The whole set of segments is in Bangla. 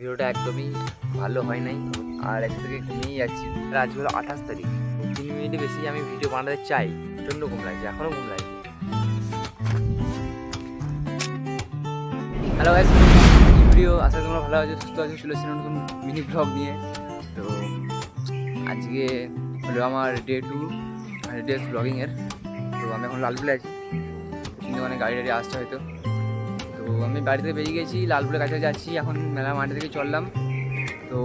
ভিডিওটা একদমই ভালো হয় নাই আর এখান থেকে ঘুমিয়ে যাচ্ছি। আজ হলো 28 তারিখ, 3 মিনিটে বেশি আমি ভিডিও বানাতে চাই, প্রচণ্ড ঘুম লাগছে, এখনও ঘুম লাগছে। হ্যালো গাইস, ভিডিও আশা তোমরা ভালো আছো, সুস্থ আছো, চলে এসেছি নতুন মিনি ব্লগ নিয়ে। তো আজকে হলো আমার ডে 2 ডেজ ব্লগিংয়ের। তো আমি এখন লালপুরে আছি, কিন্তু মানে গাড়ি টাড়ি আসছে হয়তো। তো আমি বাড়ি থেকে বেরিয়ে গেছি, লালপুরের কাছে যাচ্ছি, এখন মেলা মাঠে থেকে চললাম। তো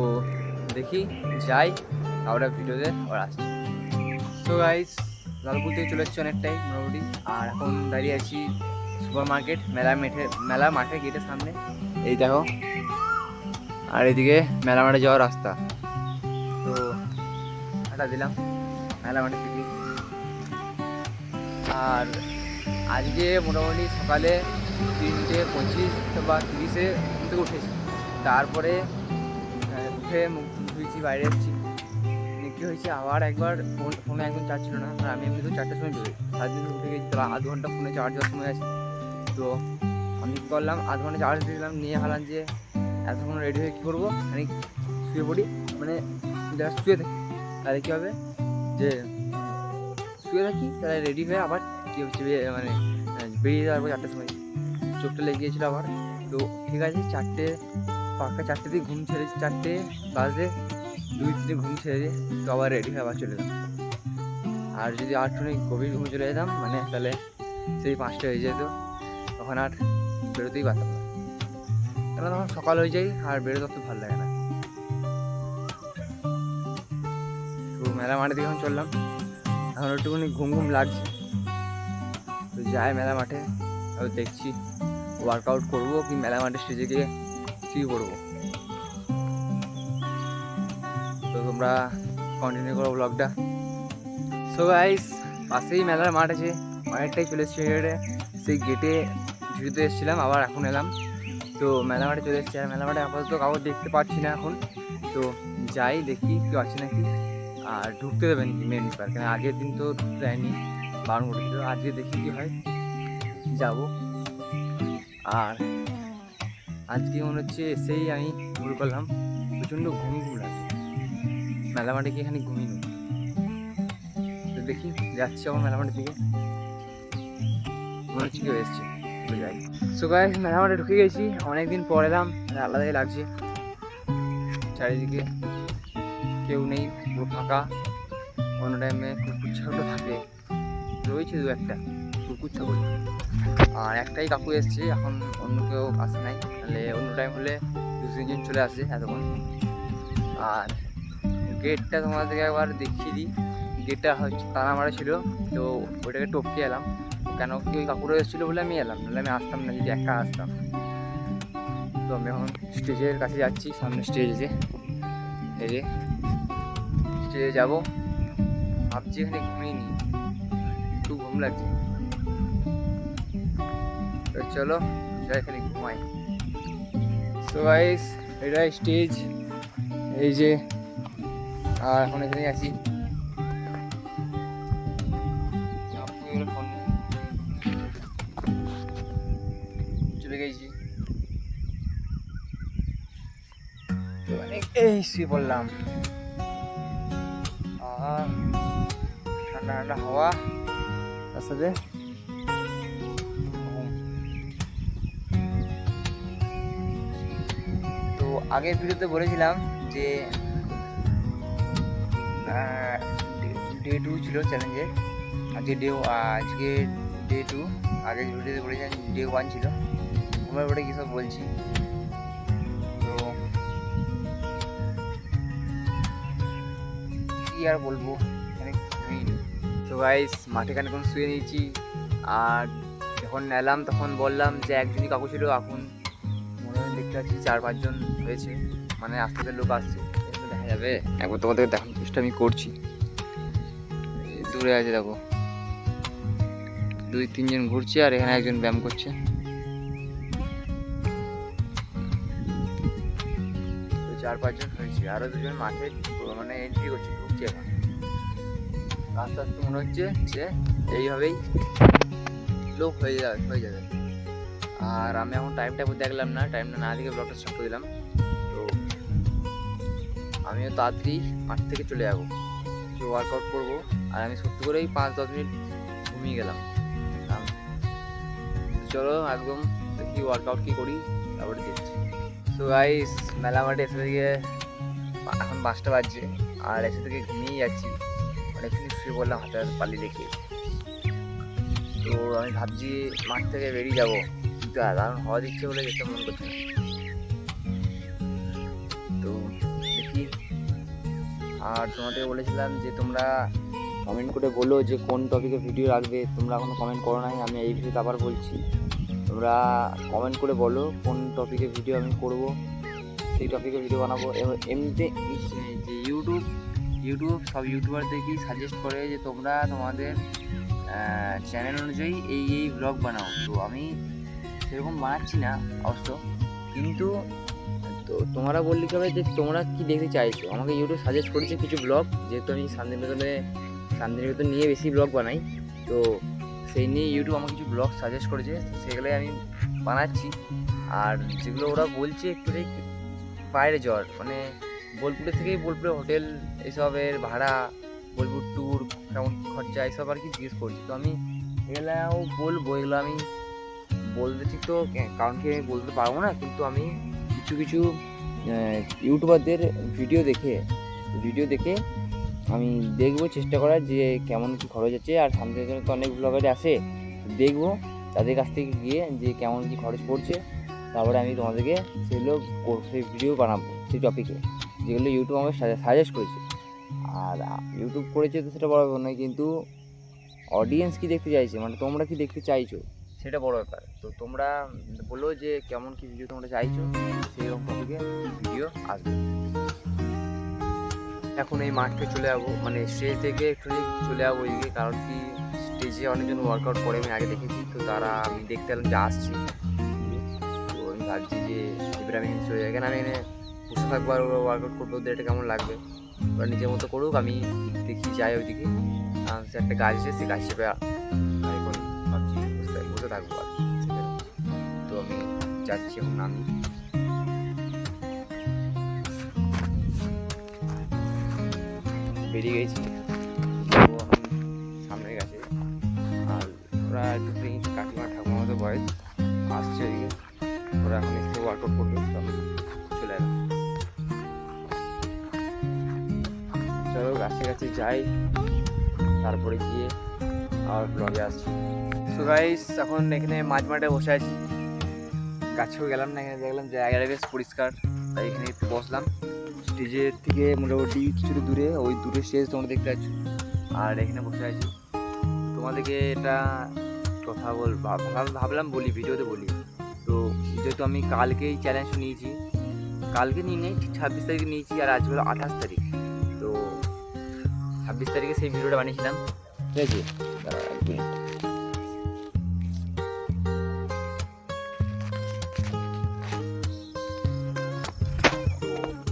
দেখি যাই, আমরা ভিডিওতে আবার আসছি। তো গাইস, লালপুর থেকে চলে এসেছি অনেকটাই মোটামুটি, আর এখন দাঁড়িয়ে আছি সুপার মার্কেট মেলা মাঠে গেটের সামনে। এই দেখো, আর এদিকে মেলা মাঠে যাওয়ার রাস্তা। তো হাঁটা দিলাম মেলা মাঠে থেকে। আর আজকে মোটামুটি সকালে 3:25 বা 30-এ ঘুম থেকে উঠেছি। তারপরে উঠে মুখ ধুয়েছি, বাইরে এসেছি। কী হয়েছে, আবার একবার ফোনে একদম চার্জ ছিল না, আর আমি এমনি তো 4টার সময় বেরোই, 7 দিন উঠে গেছি, তাহলে আধ ঘন্টা ফোনে চার্জ দেওয়ার সময় আছে। তো আমি কী করলাম, আধ ঘন্টা চার্জ দিলাম, নিয়ে হালাম যে এতক্ষণ রেডি হয়ে কী করবো, আমি শুয়ে পড়ি, মানে জাস্ট শুয়ে থাকি। তাহলে কী হবে যে শুয়ে থাকি, তাহলে রেডি হয়ে আবার কী হচ্ছে মানে বেরিয়ে যাওয়ার পর 4টার সময় চোখটা লেগে গিয়েছিলো আবার। তো ঠিক আছে, 4টে দিয়ে ঘুম ছেড়েছি, 4টে বাজে 2-3 ঘুম ছেড়ে দিয়ে তো আবার রেডি হয়ে আবার চলে যেতাম। আর যদি আটটুখানি গভীর ঘুমে চলে যেতাম, মানে তাহলে সেই 5টা হয়ে যেত, তখন আর বেরোতেই পারতাম না, কেন তখন সকাল হয়ে যায় আর বেরোতে অত ভালো লাগে না। তো মেলা মাঠে দিয়ে এখন চললাম, এখন একটুখানি ঘুম ঘুম লাগছে। তো যাই মেলা মাঠে, আর দেখছি ওয়ার্কআউট করবো কি মেলা মাঠে স্টেজে গিয়ে শুয়ে পড়বো। তো তোমরা কন্টিনিউ করো ব্লগটা। সো গাইস, পাশেই মেলার মাঠ আছে, অনেকটাই চলে এসেছি গেটে, সেই গেটে ঝুড়িতে এসেছিলাম, আবার এখন এলাম। তো মেলা মাঠে চলে এসেছি, আর মেলা মাঠে আপাতত কাউকে দেখতে পাচ্ছি না এখন। তো যাই দেখি কেউ আছে নাকি, আর ঢুকতে দেবেন কি মেন ব্যাপার, কেন আগের দিন তো ঢুকতে দেয়নি, বারণ করেছিল। আজকে দেখি কী হয়, যাব। আর আজকে মনে হচ্ছে এসেই আমি ভুল করলাম, প্রচণ্ড ঘুম লাগছে, মেলা মাঠে গিয়ে এখানে ঘুমিয়ে নেই। তো দেখি, যাচ্ছি আমার মেলা মাঠের দিকে, মনে হচ্ছে কেউ এসছে, তো যাই। সো গাইস, মেলা মাঠে ঢুকে গেছি, অনেকদিন পর এলাম, আলাদাই লাগছে। চারিদিকে কেউ নেই, পুরো ফাঁকা। অন্য টাইমে কুকুর ছাগল থাকে, রয়েছে 2-1টা কুকুর ছাগল, আর একটাই কাকু এসছে, এখন অন্য কেউ আসে নাই, তাহলে অন্য টাইম হলে 2-3 জন চলে আসে এতক্ষণ। আর গেটটা তোমাদেরকে একবার দেখিয়ে দিই, গেটটা হচ্ছে তালা মারা ছিল, তো ওইটাকে টপকে এলাম, কেন কি ওই কাকুরা এসেছিলো বলে আমি এলাম, নাহলে আমি আসতাম না, যদি একা আসতাম। তো আমি এখন স্টেজের কাছে যাচ্ছি, সামনে স্টেজ আছে, এই যে স্টেজে যাবো, ভাবছি এখানে ঘুমিয়ে নিই, খুব ঘুম লাগছে। তো চলো যাই, এখানে ঘুমাই। সো গাইস, এটা স্টেজ, এই যে, আর এখন এখানে আছি। চলে গেছি, তো এই শুয়ে পড়লাম, ঠান্ডা ঠান্ডা হাওয়া, তার সাথে ঘুম। তো আগের ভিডিওতে বলেছিলাম যে ডে 2 ছিল চ্যালেঞ্জের, আজকে ডে 2। আগের ভিডিওতে বলেছিলাম ডে 1 ছিল, ঘুমের পরে কী সব বলছি। তো কী আর বলবো, এখানে ঘুমিয়ে। তো গাইস, মাঠে খানিকক্ষণ শুয়ে নিয়েছি, আর যখন এলাম তখন বললাম যে একজনই কাকু ছিল, এখন মনে হয় দেখতে পাচ্ছি 4-5 জন হয়েছে, মানে আস্তে আস্তে লোক আসছে, দেখা যাবে। একবার তোমাদেরকে দেখানোর চেষ্টা আমি করছি, দূরে আছে দেখো, 2-3 জন ঘুরছে, আর এখানে একজন ব্যায়াম করছে। তো 4-5 জন হয়েছে, আরও 2 জন মাঠে মানে এন্ট্রি করছে, ঢুকছে এখন। আস্তে আস্তে মনে হচ্ছে যে এইভাবেই লোক হয়ে যাবে। আর আমি এখন টাইমটা দেখলাম না, টাইমটা না দেখে ব্লগটা স্টার্ট করে দিলাম। তো আমিও তাড়াতাড়ি মাঠ থেকে চলে যাবো, কিছু ওয়ার্কআউট করবো। আর আমি সত্যি করেই 5-10 মিনিট ঘুমিয়ে গেলাম। চলো একদম দেখি ওয়ার্কআউট কী করি, তারপরে দেখছি। সো গাইস, মেলা মাঠে এসে থেকে এখন 5টা বাজছে, আর এসে থেকে ঘুমিয়েই যাচ্ছি। অনেকক্ষণ শুয়ে বললাম হাতে হাতে পালি দেখে। তো আমি ভাবছি মাঠ থেকে বেরিয়ে যাবো, কিন্তু দারুণ হওয়া দিচ্ছে বলে যেতে মন করছে না। তো দেখি। আর তোমাদের বলেছিলাম যে তোমরা কমেন্ট করে বলো যে কোন টপিকে ভিডিও রাখবে। তোমরা এখনো কমেন্ট করো নাই, আমি এই ভিডিওতে আবার বলছি, তোমরা কমেন্ট করে বলো কোন টপিকে ভিডিও আমি করব, সেই টপিকে ভিডিও বানাবো। এমনিতে যে ইউটিউব সব ইউটিউবারদেরকেই সাজেস্ট করে যে তোমরা তোমাদের চ্যানেল অনুযায়ী এই ব্লগ বানাও। তো আমি সেরকম বানাচ্ছি না অবশ্য, কিন্তু তো তোমরা বললে কি হবে যে তোমরা কি দেখতে চাইছো। আমাকে ইউটিউব সাজেস্ট করেছে কিছু ব্লগ, যেহেতু আমি শান্তিনিকেতন নিয়ে বেশি ব্লগ বানাই, তো সেই নিয়ে ইউটিউব আমাকে কিছু ব্লগ সাজেস্ট করেছে, সেগুলোই আমি বানাচ্ছি। আর যেগুলো ওরা বলছে একটু বাইরে যাওয়ার, মানে বোলপুরের থেকেই বোলপুরে হোটেল এসবের ভাড়া, বোলপুর ট্যুর কেমন খরচা এসব আর কি জিজ্ঞেস করছি। তো আমি এগুলাও বলবো, এগুলো আমি বলতে ঠিক তো কারণ কি আমি বলতে পারবো না, কিন্তু আমি কিছু ইউটিউবারদের ভিডিও দেখে আমি দেখবো, চেষ্টা করার যে কেমন কী খরচ আছে। আর শান্তিনিকেতনে তো অনেক ব্লগারই আসে, দেখবো তাদের কাছ থেকে গিয়ে যে কেমন কী খরচ পড়ছে, তারপরে আমি তোমাদেরকে সেই ভিডিও বানাবো সেই টপিকে, যেগুলো ইউটিউব আমাকে সাজেস্ট করেছে। আর ইউটিউব করেছে তো সেটা বড় ব্যাপার নয়, কিন্তু অডিয়েন্স কী দেখতে চাইছে, মানে তোমরা কি দেখতে চাইছো সেটা বড় ব্যাপার। তো তোমরা বলো যে কেমন কী ভিডিও তোমরা চাইছো, সেই রকম টপিকে ভিডিও আসবে। এখন এই মাঠ থেকে চলে যাবো, মানে স্টেজ থেকে একটু চলে যাবো ওইদিকে, কারণ কি স্টেজে অনেকজন ওয়ার্কআউট করে আমি আগে দেখেছি, তো তারা আমি দেখতে পেলাম যে আসছি। তো আমি ভাবছি যে এবারে আমি চলে যাই, কেন আমি এখানে বসে থাকবো আর ওরা ওয়ার্কআউট করবো, ওদের এটা কেমন লাগবে, ওরা নিজের মতো করুক, আমি দেখি যাই ওইদিকে। সে একটা গাছ আছে, সেই গাছ চেপে এখন ভাবছি বসে থাকবো আর কি। তো আমি যাচ্ছি, এখন নামি বেরিয়ে গেছি, যাবো এখন সামনের কাছে। আর ওরা দুটো কাকিমা ঠাকুমার মতো বয়স আসছে ওইদিকে, ওরা এখন এসে ওয়ার্কআউট করবে, তো আমি চলে এলাম। চলো কাছে যাই, তারপরে গিয়ে আর ব্লগে আসছি। সো গাইস, এখন এখানে মাঠে বসে আছি, গাছেও গেলাম না, এখানে দেখলাম জায়গাটা বেশ পরিষ্কার, তাই এখানে একটু বসলাম। স্টেজের থেকে মোটামুটি কিছুটা দূরে, ওই দূরে স্টেজ তোমরা দেখতে পাচ্ছ, আর এখানে বসে আছি। তোমাদেরকে এটা কথা ভাবলাম বলি, ভিডিওতে বলি। তো যেহেতু আমি কালকেই চ্যালেঞ্জ নিয়েছি, কালকে নিয়ে নেই, 26 তারিখে নিয়েছি, আর আজ হলো 28 তারিখ। তো 26 তারিখে সেই ভিডিওটা বানিয়েছিলাম, ঠিক আছে।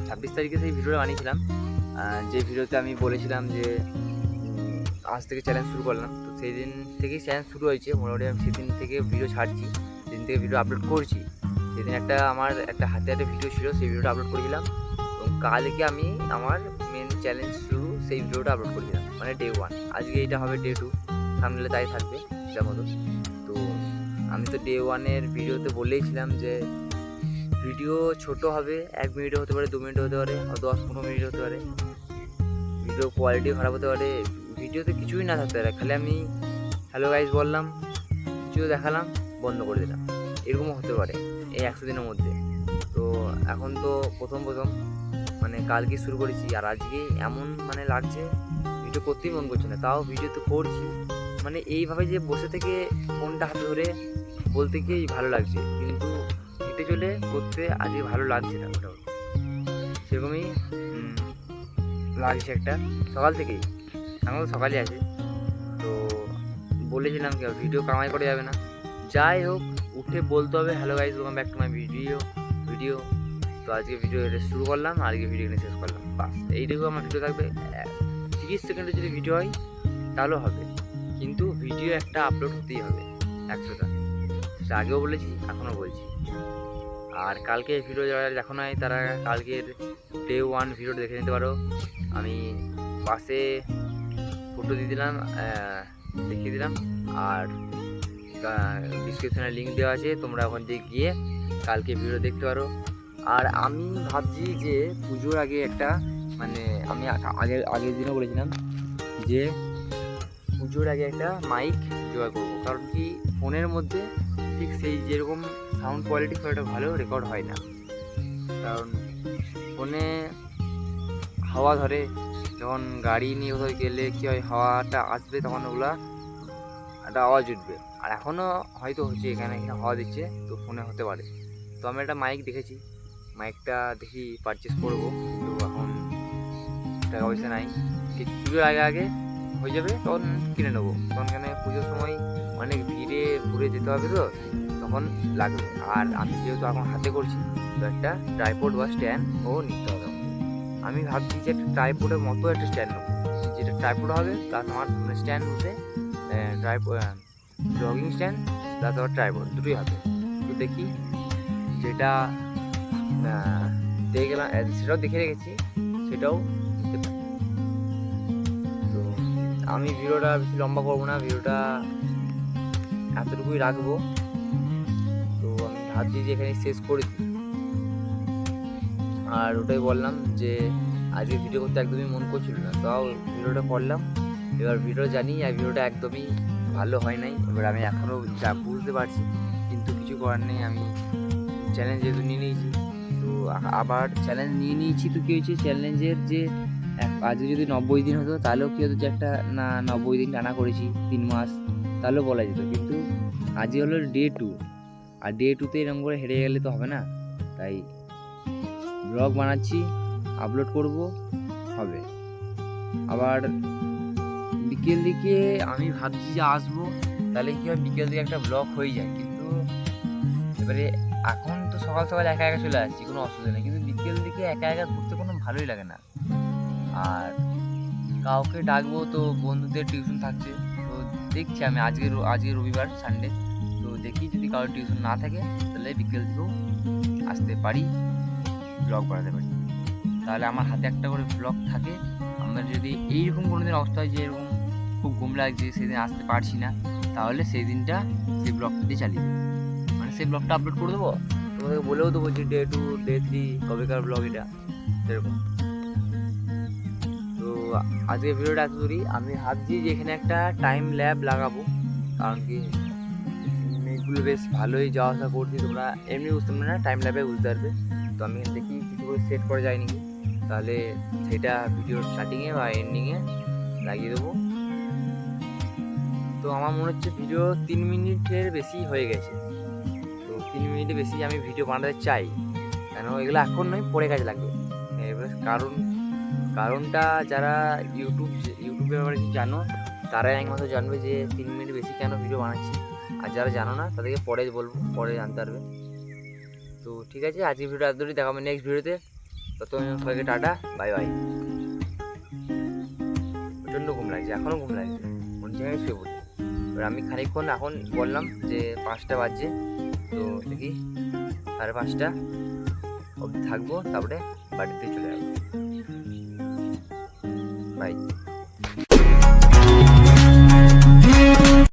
26 তারিখে সেই ভিডিওটা বানিয়েছিলাম, যে ভিডিওতে আমি বলেছিলাম যে আজ থেকে চ্যালেঞ্জ শুরু করলাম। তো সেই দিন থেকেই চ্যালেঞ্জ শুরু হয়েছে, মোটামুটি আমি সেদিন থেকে ভিডিও ছাড়ছি, সেদিন থেকে ভিডিও আপলোড করছি। সেদিন আমার একটা হাতে ভিডিও ছিল, সেই ভিডিওটা আপলোড করেছিলাম, এবং কালকে আমি আমার মেন চ্যালেঞ্জ শুরু সেই ভিডিওটা আপলোড করেছিলাম, মানে ডে 1। আজকে এইটা হবে ডে 2, সামনে তাই থাকবে যা মতো। তো আমি তো ডে 1-এর ভিডিওতে বলেইছিলাম যে ভিডিও ছোট হবে, 1 মিনিটও হতে পারে, 2 মিনিটও হতে পারে, 10-15 মিনিট হতে পারে, ভিডিও কোয়ালিটিও খারাপ হতে পারে, ভিডিওতে কিছুই না থাকতে পারে, খালি আমি হ্যালো গাইজ বললাম, কিছু দেখালাম, বন্ধ করে দিলাম, এরকমও হতে পারে এই 100 দিনের মধ্যে। তো এখন তো প্রথম মানে কালকে শুরু করেছি, আর আজকে এমন মানে লাগছে ভিডিও করতেই মন করছে না, তাও ভিডিও তো করছি, মানে এইভাবে যে বসে থেকে ফোনটা হাতে ধরে বলতে গিয়েই ভালো লাগছে, কিন্তু হেঁটে চলে করতে আজকে ভালো লাগছে না, মোটামুটি সেরকমই লাগছে একটা সকাল থেকেই। এখন তো সকালে আছে, তো বলেছিলাম কি ভিডিও কামাই করা যাবে না, যাই হোক উঠে বলতে হবে hello guys welcome back to my video. তো আজকে ভিডিও এটা শুরু করলাম, আজকে ভিডিও এখানে শেষ করলাম, বাস এইটুকু আমার ভিডিও থাকবে। 30 সেকেন্ডের যদি ভিডিও হয় তাহলেও হবে, কিন্তু ভিডিও একটা আপলোড হতেই হবে 100টা, সেটা আগেও বলেছি এখনও বলছি। আর কালকে ভিডিও যারা দেখো নাই তারা কালকের ডে 1 ভিডিও দেখে নিতে পারো। আমি পাশে ফটো দিয়ে দিলাম, দেখিয়ে দিলাম, আর ডিসক্রিপশনে লিঙ্ক দেওয়া আছে, তোমরা ওখান থেকে গিয়ে কালকে ভিডিও দেখতে পারো। আর আমি ভাবছি যে পুজোর আগে একটা মানে আমি আগের দিনও বলেছিলাম যে পুজোর আগে একটা মাইক জোগাড় করবো, কারণ কি ফোনের মধ্যে ঠিক সেই যেরকম সাউন্ড কোয়ালিটি খুব একটা ভালো রেকর্ড হয় না, কারণ ফোনে হাওয়া ধরে, যখন গাড়ি নিয়ে কোথাও গেলে কী হয় হাওয়াটা আসবে তখন ওগুলা একটা আওয়াজ উঠবে। আর এখনও হয়তো হচ্ছে এখানে হাওয়া দিচ্ছে, তো ফোনে হতে পারে। তো আমি একটা মাইক দেখেছি, মাইকটা দেখি পারচেস করবো, কিন্তু এখন টাকা পয়সা নাই। পুজোর আগে আগে হয়ে যাবে তখন কিনে নেবো, তখন এখানে পুজোর সময় অনেক ভিড়ে ঘুরে যেতে হবে, তো তখন লাগবে। আর আমি যেহেতু এখন হাতে করছি, তো একটা ট্রাইপড বা স্ট্যান্ডও নিতে হবে। আমি ভাবছি যে একটা ট্রাইপডের মতো একটা স্ট্যান্ড নেবো, যেটা ট্রাইপড হবে প্লাস আমার স্ট্যান্ড বলতে ব্লগিং স্ট্যান্ড প্লাস আমার ট্রাইপড দুটোই হবে। তো দেখি যেটা দেখে গেলাম, সেটাও দেখে রেখেছি, সেটাও নিতে পারি। তো আমি ভিডিওটা বেশি লম্বা করবো না, ভিডিওটা এতটুকুই রাখবো। তো আমি ভাবছি যে এখানে শেষ করে দিই। আর ওটাই বললাম যে আজকে ভিডিও করতে একদমই মন করছিল না, তাও ভিডিওটা করলাম। এবার ভিডিও জানি আর ভিডিওটা একদমই ভালো হয় নাই, এবার আমি এখনও যা বুঝতে পারছি, কিন্তু কিছু করার নেই। আমি চ্যালেঞ্জ যেহেতু নিয়ে নিয়েছি, তো আবার চ্যালেঞ্জ নিয়ে নিয়েছি, তো কী হয়েছে চ্যালেঞ্জের যে আজকে যদি 90 দিন হতো তাহলেও কী হতো যে একটা না 90 দিন টানা করেছি 3 মাস, তাহলেও বলা যেত। কিন্তু আজকে হলো ডে 2, আর ডে 2তে এরকম করে হেরে গেলে তো হবে না। তাই ব্লগ বানাচ্ছি, আপলোড করব, হবে। আবার বিকেল দিকে আমি ভাবছি যে আসবো, তাহলে কি হয় বিকেল দিকে একটা ব্লগ হয়ে যায়। কিন্তু এবারে এখন তো সকাল সকাল একা একা চলে আসছি, কোনো অসুবিধা নেই, কিন্তু বিকেল দিকে একা একা ঘুরতে কোনো ভালোই লাগে না। আর কাউকে ডাকবো তো বন্ধুদের টিউশন থাকছে, তো দেখছি আমি আজকে রবিবার সানডে, তো দেখি যদি কারোর টিউশন না থাকে তাহলে বিকেল দিকেও আসতে পারি, ব্লগ বানাতে পারি। তাহলে আমার হাতে একটা করে ব্লগ থাকে। আমার যদি এইরকম কোনো দিন অবস্থা হয় যে এরকম খুব ঘুম লাগছে, সেদিন আসতে পারছি না, তাহলে সেই দিনটা সেই ব্লগটা দিয়ে চালিয়ে দেবো, মানে সেই ব্লগটা আপলোড করে দেবো, তোমাদেরকে বলেও দেবো যে ডে 2 ডে 3 কবেকার ব্লগ এটা, সেরকম। তো আজকে ভিডিওটা এত দূরই। আমি ভাবছি যে এখানে একটা টাইম ল্যাব লাগাবো, কারণ কি মেঘগুলো বেশ ভালোই যাওয়া আসা করছি, তোমরা এমনি বুঝতে পারবে না, টাইম ল্যাবে বুঝতে পারবে। তো আমি দেখি কিছু করে সেট করা যায় নাকি, তাহলে সেটা ভিডিওর স্টার্টিংয়ে বা এন্ডিংয়ে লাগিয়ে দেবো। তো আমার মনে হচ্ছে ভিডিও 3 মিনিটের বেশি হয়ে গেছে, তো 3 মিনিটের বেশি আমি ভিডিও বানাতে চাই, কেন এগুলো এখন নয় পরে কাজে লাগবে। এবার কারণটা যারা ইউটিউবে ব্যাপারে জানো তারাই একমাত্র জানবে যে 3 মিনিট বেশি কেন ভিডিও বানাচ্ছি, আর যারা জানো না তাদেরকে পরে বলবো, পরে জানতে পারবে। তো ঠিক আছে, আজকে ভিডিওটা এত দূরই, দেখাবো নেক্সট ভিডিওতে। তত সবাইকে টাটা, বাই বাই। প্রচণ্ড ঘুম লাগছে, এখনও ঘুম লাগছে, মনে জায়গায় শুয়ে পড়ি। এবার আমি খানিকক্ষণ এখন বললাম যে 5টা বাজছে, তো দেখি 5:30 অবধি থাকবো, তারপরে বাড়িতে চলে যাবো। বাই।